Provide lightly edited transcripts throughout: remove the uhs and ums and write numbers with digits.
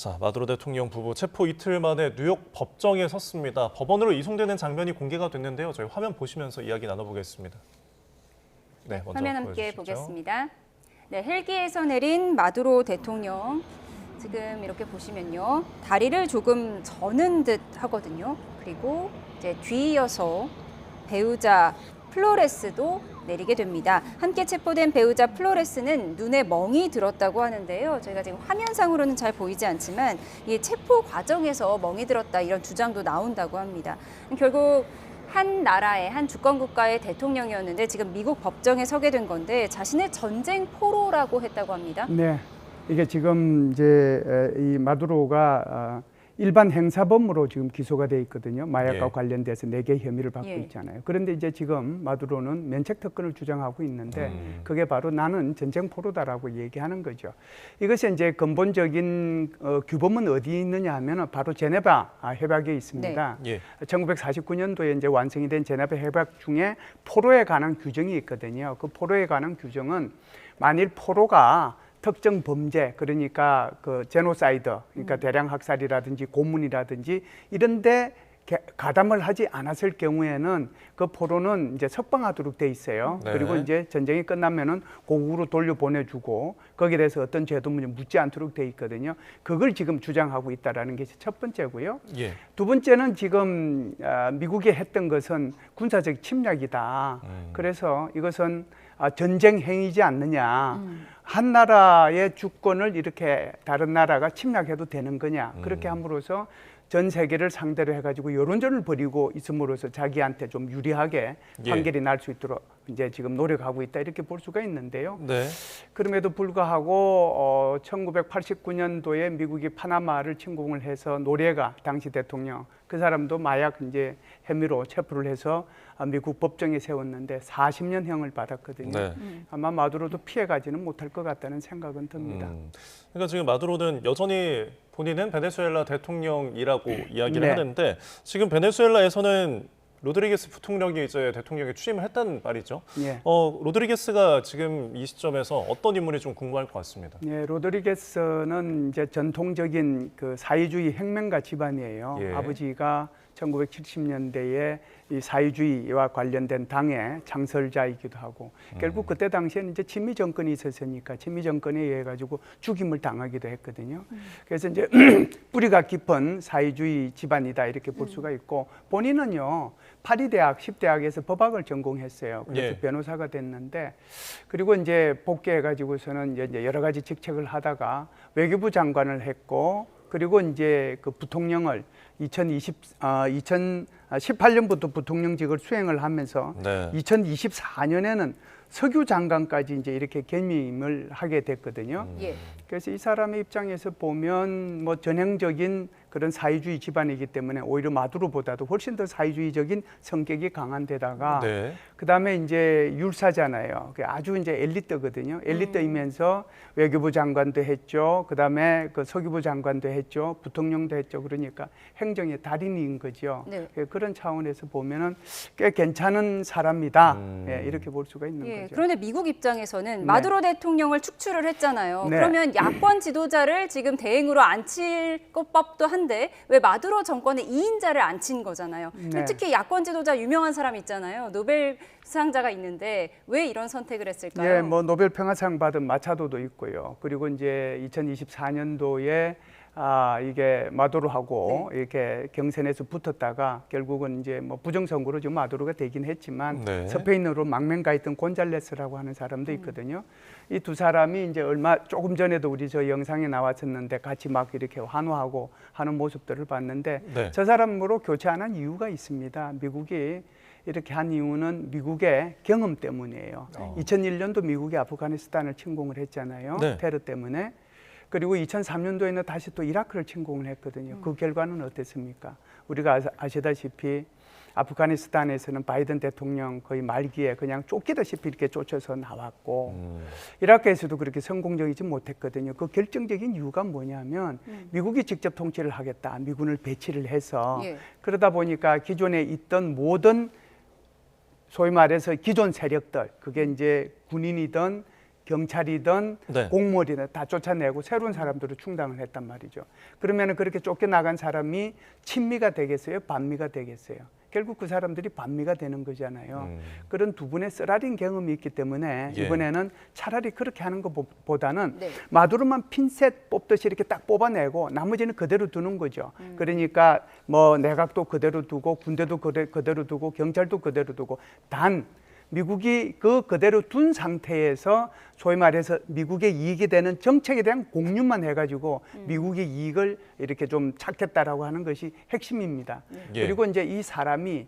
자, 마두로 대통령 부부 체포 이틀 만에 뉴욕 법정에 섰습니다. 법원으로 이송되는 장면이 공개가 됐는데요. 저희 화면 보시면서 이야기 나눠보겠습니다. 네, 먼저 화면 함께 보여주시죠. 보겠습니다. 네, 헬기에서 내린 마두로 대통령. 지금 이렇게 보시면요. 다리를 조금 저는 듯 하거든요. 그리고 이제 뒤이어서 배우자 플로레스도 내리게 됩니다. 함께 체포된 배우자 플로레스는 눈에 멍이 들었다고 하는데요. 저희가 지금 화면상으로는 잘 보이지 않지만 이 체포 과정에서 멍이 들었다 이런 주장도 나온다고 합니다. 결국 한 나라의 한 주권 국가의 대통령이었는데 지금 미국 법정에 서게 된 건데 자신의 전쟁 포로라고 했다고 합니다. 네, 이게 지금 이제 이 마두로가 일반 행사범으로 지금 기소가 돼 있거든요. 마약과 예. 관련돼서 4개 혐의를 받고 예. 있잖아요. 그런데 이제 지금 마두로는 면책 특권을 주장하고 있는데 그게 바로 나는 전쟁 포로다라고 얘기하는 거죠. 이것이 이제 근본적인 규범은 어디 있느냐 하면 바로 제네바 협약에 있습니다. 네. 예. 1949년도에 이제 완성이 된 제네바 협약 중에 포로에 관한 규정이 있거든요. 그 포로에 관한 규정은 만일 포로가 특정 범죄, 그러니까 그 제노사이드, 그러니까 대량 학살이라든지 고문이라든지 이런데 가담을 하지 않았을 경우에는 그 포로는 이제 석방하도록 돼 있어요. 네. 그리고 이제 전쟁이 끝나면은 고국으로 돌려보내주고 거기에 대해서 어떤 죄도 묻지 않도록 돼 있거든요. 그걸 지금 주장하고 있다라는 게 첫 번째고요. 예. 두 번째는 지금 미국이 했던 것은 군사적 침략이다. 그래서 이것은 전쟁 행위지 않느냐. 한 나라의 주권을 이렇게 다른 나라가 침략해도 되는 거냐. 그렇게 함으로써 전 세계를 상대로 해가지고 여론전을 벌이고 있음으로써 자기한테 좀 유리하게 판결이 날 수 있도록 이제 지금 노력하고 있다 이렇게 볼 수가 있는데요. 네. 그럼에도 불구하고 1989년도에 미국이 파나마를 침공을 해서 노레가 당시 대통령 그 사람도 마약 이제 혐의로 체포를 해서 미국 법정에 세웠는데 40년형을 받았거든요. 네. 아마 마두로도 피해가지는 못할 것 같다는 생각은 듭니다. 그러니까 지금 마두로는 여전히 본인은 베네수엘라 대통령이라고 이야기를 네. 하는데 지금 베네수엘라에서는 로드리게스 부통령이 이제 대통령에 취임을 했다는 말이죠. 예. 로드리게스가 지금 이 시점에서 어떤 인물이 좀 궁금할 것 같습니다. 예, 로드리게스는 이제 전통적인 그 사회주의 혁명가 집안이에요. 예. 아버지가 1970년대에 이 사회주의와 관련된 당의 창설자이기도 하고 결국 그때 당시에는 이제 친미 정권이 있었으니까 친미 정권에 의해 가지고 죽임을 당하기도 했거든요. 그래서 이제 뿌리가 깊은 사회주의 집안이다 이렇게 볼 수가 있고 본인은요 파리대학 10대학에서 법학을 전공했어요. 그래서 예. 변호사가 됐는데 그리고 이제 복귀해 가지고서는 이제 여러 가지 직책을 하다가 외교부 장관을 했고 그리고 이제 그 부통령을 2018년부터 부통령직을 수행을 하면서 네. 2024년에는 석유 장관까지 이제 이렇게 겸임을 하게 됐거든요. 예. 그래서 이 사람의 입장에서 보면 뭐 전형적인 그런 사회주의 집안이기 때문에 오히려 마두로보다도 훨씬 더 사회주의적인 성격이 강한 데다가 네. 그다음에 이제 율사잖아요. 아주 이제 엘리트거든요. 엘리트이면서 외교부 장관도 했죠. 그다음에 그 서기부 장관도 했죠. 부통령도 했죠. 그러니까 행정의 달인인 거죠. 네. 그런 차원에서 보면은 꽤 괜찮은 사람이다. 예, 이렇게 볼 수가 있는 거죠. 그런데 미국 입장에서는 네. 마두로 대통령을 축출을 했잖아요. 네. 그러면 야권 지도자를 지금 대행으로 앉힐 법도 한데 왜 마두로 정권의 2인자를 앉힌 거잖아요. 네. 특히 야권 지도자 유명한 사람 있잖아요. 노벨 수상자가 있는데 왜 이런 선택을 했을까요? 예, 뭐 노벨 평화상 받은 마차도도 있고요. 그리고 이제 2024년도에 이게 마두로하고 이렇게 경선에서 붙었다가 결국은 이제 뭐 부정선거로 지금 마두로가 되긴 했지만 네. 스페인으로 망명가 있던 곤잘레스라고 하는 사람도 있거든요. 이 두 사람이 이제 조금 전에도 우리 저 영상에 나왔었는데 같이 막 이렇게 환호하고 하는 모습들을 봤는데 네. 저 사람으로 교체 안 한 이유가 있습니다. 미국이 이렇게 한 이유는 미국의 경험 때문이에요. 2001년도 미국이 아프가니스탄을 침공을 했잖아요. 네. 테러 때문에. 그리고 2003년도에는 다시 또 이라크를 침공을 했거든요. 그 결과는 어땠습니까? 우리가 아시다시피 아프가니스탄에서는 바이든 대통령 거의 말기에 그냥 쫓기다시피 이렇게 쫓아서 나왔고 이라크에서도 그렇게 성공적이지 못했거든요. 그 결정적인 이유가 뭐냐면 미국이 직접 통치를 하겠다. 미군을 배치를 해서 그러다 보니까 기존에 있던 모든 소위 말해서 기존 세력들 그게 이제 군인이든 경찰이든 네. 공무원이든 다 쫓아내고 새로운 사람들을 충당을 했단 말이죠. 그러면 그렇게 쫓겨나간 사람이 친미가 되겠어요? 반미가 되겠어요? 결국 그 사람들이 반미가 되는 거잖아요. 그런 두 분의 쓰라린 경험이 있기 때문에 예. 이번에는 차라리 그렇게 하는 것보다는 네. 마두로만 핀셋 뽑듯이 이렇게 딱 뽑아내고 나머지는 그대로 두는 거죠. 그러니까 뭐 내각도 그대로 두고 군대도 그대로 두고 경찰도 그대로 두고 단 미국이 그대로 둔 상태에서 소위 말해서 미국의 이익이 되는 정책에 대한 공유만 해가지고 미국의 이익을 이렇게 좀 찾겠다라고 하는 것이 핵심입니다. 예. 그리고 이제 이 사람이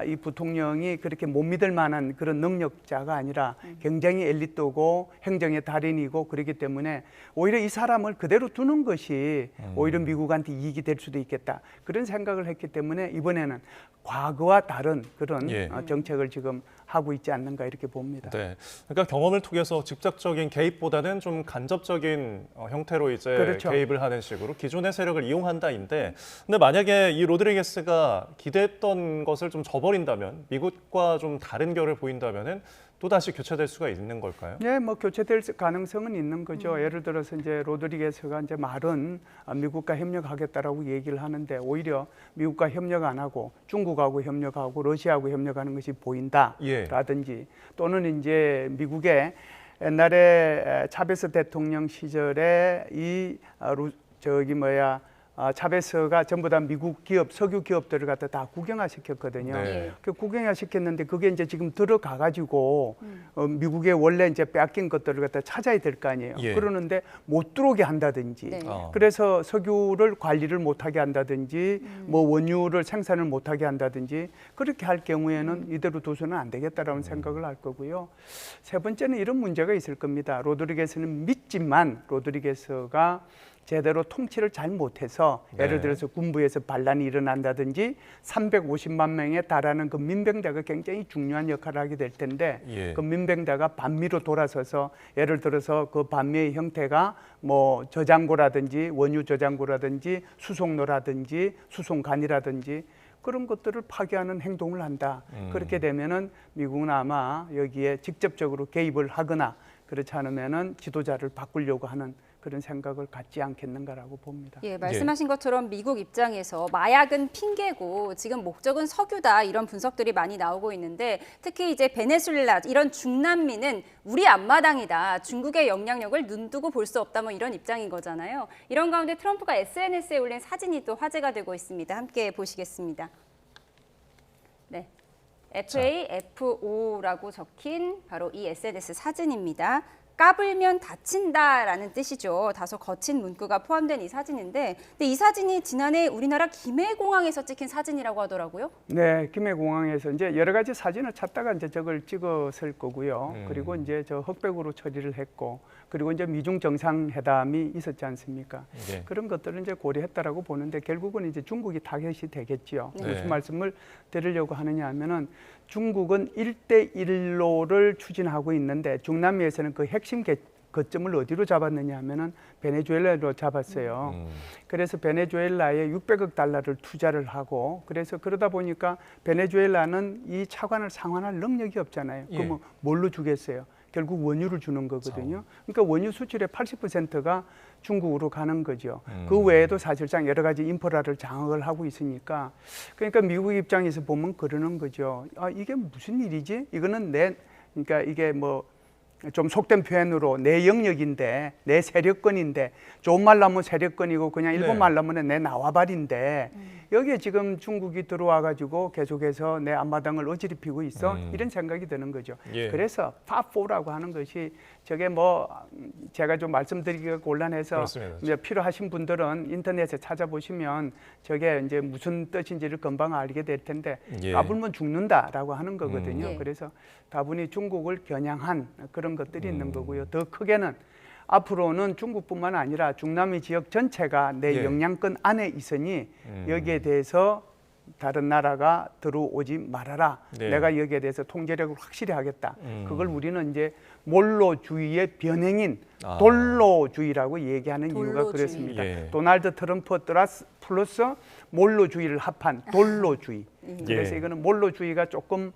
이 부통령이 그렇게 못 믿을 만한 그런 능력자가 아니라 굉장히 엘리트고 행정의 달인이고 그렇기 때문에 오히려 이 사람을 그대로 두는 것이 오히려 미국한테 이익이 될 수도 있겠다. 그런 생각을 했기 때문에 이번에는 과거와 다른 그런 예. 정책을 지금 하고 있지 않는가 이렇게 봅니다. 네, 그러니까 경험을 통해서 직접적인 개입보다는 좀 간접적인 형태로 이제 그렇죠. 개입을 하는 식으로 기존의 세력을 이용한다인데, 근데 만약에 이 로드리게스가 기대했던 것을 좀 저버린다면, 미국과 좀 다른 결을 보인다면은 또 다시 교체될 수가 있는 걸까요? 예, 뭐 교체될 가능성은 있는 거죠. 예를 들어서 이제 로드리게스가 이제 말은 미국과 협력하겠다라고 얘기를 하는데 오히려 미국과 협력 안 하고 중국하고 협력하고 러시아하고 협력하는 것이 보인다라든지 또는 이제 미국의 옛날에 차베스 대통령 시절에 차베스가 전부 다 미국 기업, 석유 기업들을 갖다 다 국영화시켰거든요. 네. 그 국영화시켰는데 그게 이제 지금 들어가가지고 미국의 원래 이제 빼앗긴 것들을 갖다 찾아야 될 거 아니에요. 예. 그러는데 못 들어오게 한다든지, 네. 그래서 석유를 관리를 못하게 한다든지, 뭐 원유를 생산을 못하게 한다든지 그렇게 할 경우에는 이대로 둬서는 안 되겠다라는 생각을 할 거고요. 세 번째는 이런 문제가 있을 겁니다. 로드리게스는 믿지만 로드리게스가 제대로 통치를 잘 못해서 네. 예를 들어서 군부에서 반란이 일어난다든지 350만 명에 달하는 그 민병대가 굉장히 중요한 역할을 하게 될 텐데 예. 그 민병대가 반미로 돌아서서 예를 들어서 그 반미의 형태가 뭐 저장고라든지 원유 저장고라든지 수송로라든지 수송관이라든지 그런 것들을 파괴하는 행동을 한다. 그렇게 되면은 미국은 아마 여기에 직접적으로 개입을 하거나 그렇지 않으면은 지도자를 바꾸려고 하는 그런 생각을 갖지 않겠는가라고 봅니다. 예, 말씀하신 것처럼 미국 입장에서 마약은 핑계고 지금 목적은 석유다 이런 분석들이 많이 나오고 있는데 특히 이제 베네수엘라 이런 중남미는 우리 앞마당이다. 중국의 영향력을 눈두고 볼 수 없다 뭐 이런 입장인 거잖아요. 이런 가운데 트럼프가 SNS에 올린 사진이 또 화제가 되고 있습니다. 함께 보시겠습니다. 네. FAFO라고 적힌 바로 이 SNS 사진입니다. 까불면 다친다라는 뜻이죠. 다소 거친 문구가 포함된 이 사진인데, 근데 이 사진이 지난해 우리나라 김해공항에서 찍힌 사진이라고 하더라고요. 네, 김해공항에서 이제 여러 가지 사진을 찾다가 이제 저걸 찍었을 거고요. 그리고 이제 저 흑백으로 처리를 했고, 그리고 이제 미중 정상회담이 있었지 않습니까? 네. 그런 것들을 이제 고려했다라고 보는데 결국은 이제 중국이 타겟이 되겠지요. 네. 무슨 말씀을 드리려고 하느냐 하면은 중국은 1대1로를 추진하고 있는데 중남미에서는 그 핵심 거점을 어디로 잡았느냐 하면은 베네수엘라로 잡았어요. 그래서 베네수엘라에 600억 달러를 투자를 하고 그래서 그러다 보니까 베네수엘라는 이 차관을 상환할 능력이 없잖아요. 예. 그러면 뭘로 주겠어요? 결국 원유를 주는 거거든요. 그러니까 원유 수출의 80%가 중국으로 가는 거죠. 그 외에도 사실상 여러 가지 인프라를 장악을 하고 있으니까 그러니까 미국 입장에서 보면 그러는 거죠. 아, 이게 무슨 일이지? 이거는 그러니까 이게 뭐 좀 속된 표현으로 내 영역인데 내 세력권인데 좋은 말로 하면 세력권이고 그냥 일본 네. 말로 하면 내 나와발인데 여기에 지금 중국이 들어와 가지고 계속해서 내 앞마당을 어지럽히고 있어 이런 생각이 드는 거죠. 예. 그래서 파4라고 하는 것이 저게 뭐 제가 좀 말씀드리기가 곤란해서 그렇습니다. 이제 필요하신 분들은 인터넷에 찾아보시면 저게 이제 무슨 뜻인지를 금방 알게 될 텐데 예. 까불면 죽는다라고 하는 거거든요. 예. 그래서 다분히 중국을 겨냥한 그런 것들이 있는 거고요. 더 크게는 앞으로는 중국뿐만 아니라 중남미 지역 전체가 내 예. 영향권 안에 있으니 여기에 대해서 다른 나라가 들어오지 말아라. 네. 내가 여기에 대해서 통제력을 확실히 하겠다. 그걸 우리는 이제 몰로주의의 변행인 돌로주의라고 얘기하는 이유가 돌로주의. 그렇습니다. 예. 도널드 트럼프 플러스 몰로주의를 합한 돌로주의. 그래서 예. 이거는 몰로주의가 조금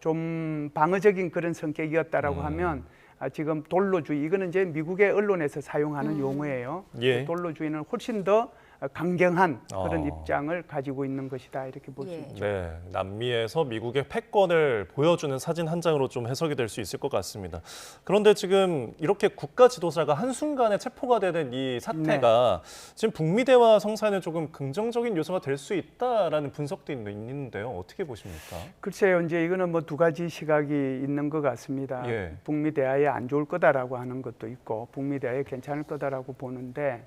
좀 방어적인 그런 성격이었다라고 하면 지금 돌로주의 이거는 이제 미국의 언론에서 사용하는 용어예요. 예. 돌로주의는 훨씬 더 강경한 그런 아. 입장을 가지고 있는 것이다 이렇게 볼 수 예. 있죠. 네, 남미에서 미국의 패권을 보여주는 사진 한 장으로 좀 해석이 될 수 있을 것 같습니다. 그런데 지금 이렇게 국가 지도자가 한순간에 체포가 되는 이 사태가 지금 북미 대화 성사에는 조금 긍정적인 요소가 될 수 있다라는 분석도 있는데요. 어떻게 보십니까? 글쎄요, 이제 이거는 뭐 두 가지 시각이 있는 것 같습니다. 예. 북미 대화에 안 좋을 거다라고 하는 것도 있고, 북미 대화에 괜찮을 거다라고 보는데,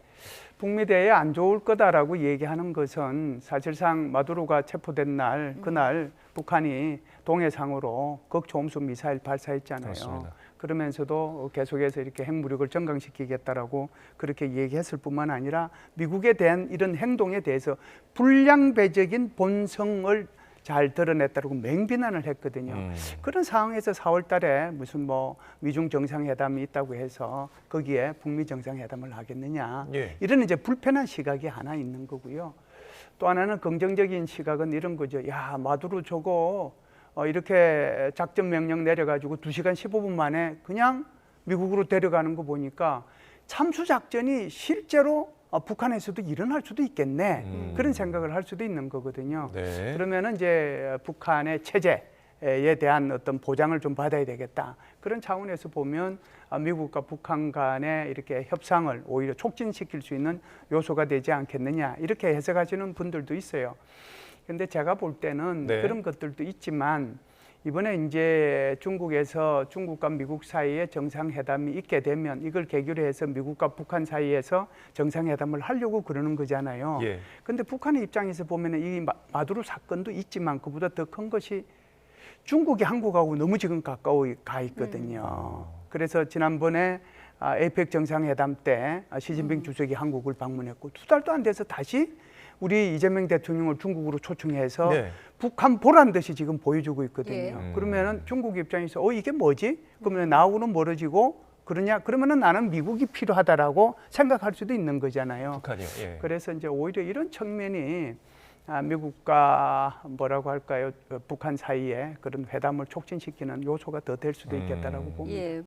북미 대화에 안 좋을 거다라고 얘기하는 것은 사실상 마두로가 체포된 날, 그날 북한이 동해상으로 극초음속 미사일 발사했잖아요. 맞습니다. 그러면서도 계속해서 이렇게 핵무력을 정강시키겠다라고 그렇게 얘기했을 뿐만 아니라 미국에 대한 이런 행동에 대해서 불량배적인 본성을 잘 드러냈다고 맹비난을 했거든요. 그런 상황에서 4월 달에 무슨 뭐 미중 정상회담이 있다고 해서 거기에 북미 정상회담을 하겠느냐. 예. 이런 이제 불편한 시각이 하나 있는 거고요. 또 하나는 긍정적인 시각은 이런 거죠. 야, 마두로 저거 이렇게 작전 명령 내려가지고 2시간 15분 만에 그냥 미국으로 데려가는 거 보니까 참수 작전이 실제로 북한에서도 일어날 수도 있겠네. 그런 생각을 할 수도 있는 거거든요. 네. 그러면은 이제 북한의 체제에 대한 어떤 보장을 좀 받아야 되겠다. 그런 차원에서 보면 미국과 북한 간의 이렇게 협상을 오히려 촉진시킬 수 있는 요소가 되지 않겠느냐. 이렇게 해석하시는 분들도 있어요. 근데 제가 볼 때는 네. 그런 것들도 있지만 이번에 이제 중국에서 중국과 미국 사이에 정상회담이 있게 되면 이걸 계기로 해서 미국과 북한 사이에서 정상회담을 하려고 그러는 거잖아요. 예. 근데 북한의 입장에서 보면 이 마두로 사건도 있지만 그보다 더 큰 것이 중국이 한국하고 너무 지금 가까워 가 있거든요. 그래서 지난번에 에이펙 정상회담 때 시진핑 주석이 한국을 방문했고 2달도 안 돼서 다시 우리 이재명 대통령을 중국으로 초청해서 네. 북한 보란 듯이 지금 보여주고 있거든요. 예. 그러면은 중국 입장에서 이게 뭐지? 그러면 나하고는 멀어지고 그러냐? 그러면은 나는 미국이 필요하다라고 생각할 수도 있는 거잖아요. 북한이요. 예. 그래서 이제 오히려 이런 측면이 미국과 뭐라고 할까요? 북한 사이에 그런 회담을 촉진시키는 요소가 더 될 수도 있겠다라고 봅니다. 예,